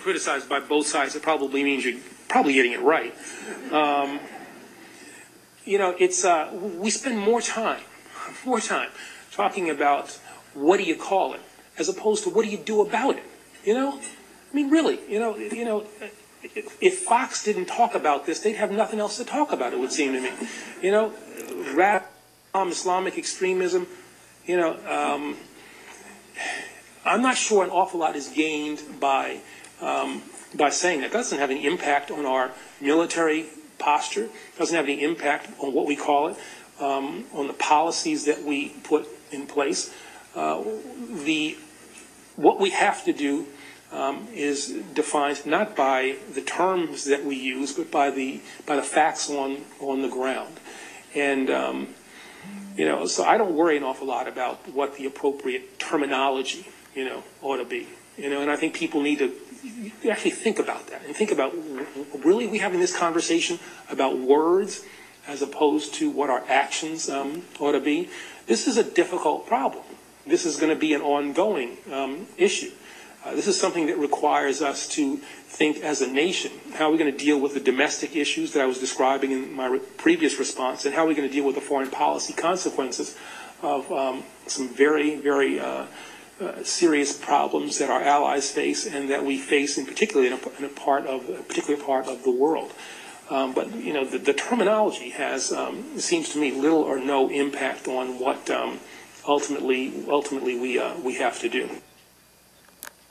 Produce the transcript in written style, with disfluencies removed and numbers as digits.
criticized by both sides, it probably means you're probably getting it right. We spend more time talking about what do you call it, as opposed to what do you do about it. I mean, really, if Fox didn't talk about this, they'd have nothing else to talk about, it would seem to me. Radical Islamic extremism, I'm not sure an awful lot is gained by saying that. It doesn't have any impact on our military posture. It doesn't have any impact on what we call it, on the policies that we put in place. What we have to do is defined not by the terms that we use, but by the facts on the ground. And so I don't worry an awful lot about what the appropriate terminology ought to be. And I think people need to actually think about that and think about, really, are we having this conversation about words as opposed to what our actions ought to be? This is a difficult problem. This is going to be an ongoing issue. This is something that requires us to think as a nation. How are we going to deal with the domestic issues that I was describing in my previous response, and how are we going to deal with the foreign policy consequences of some very, very serious problems that our allies face and that we face, in particular in a particular part of the world. But the terminology has, it seems to me, little or no impact on what ultimately we have to do.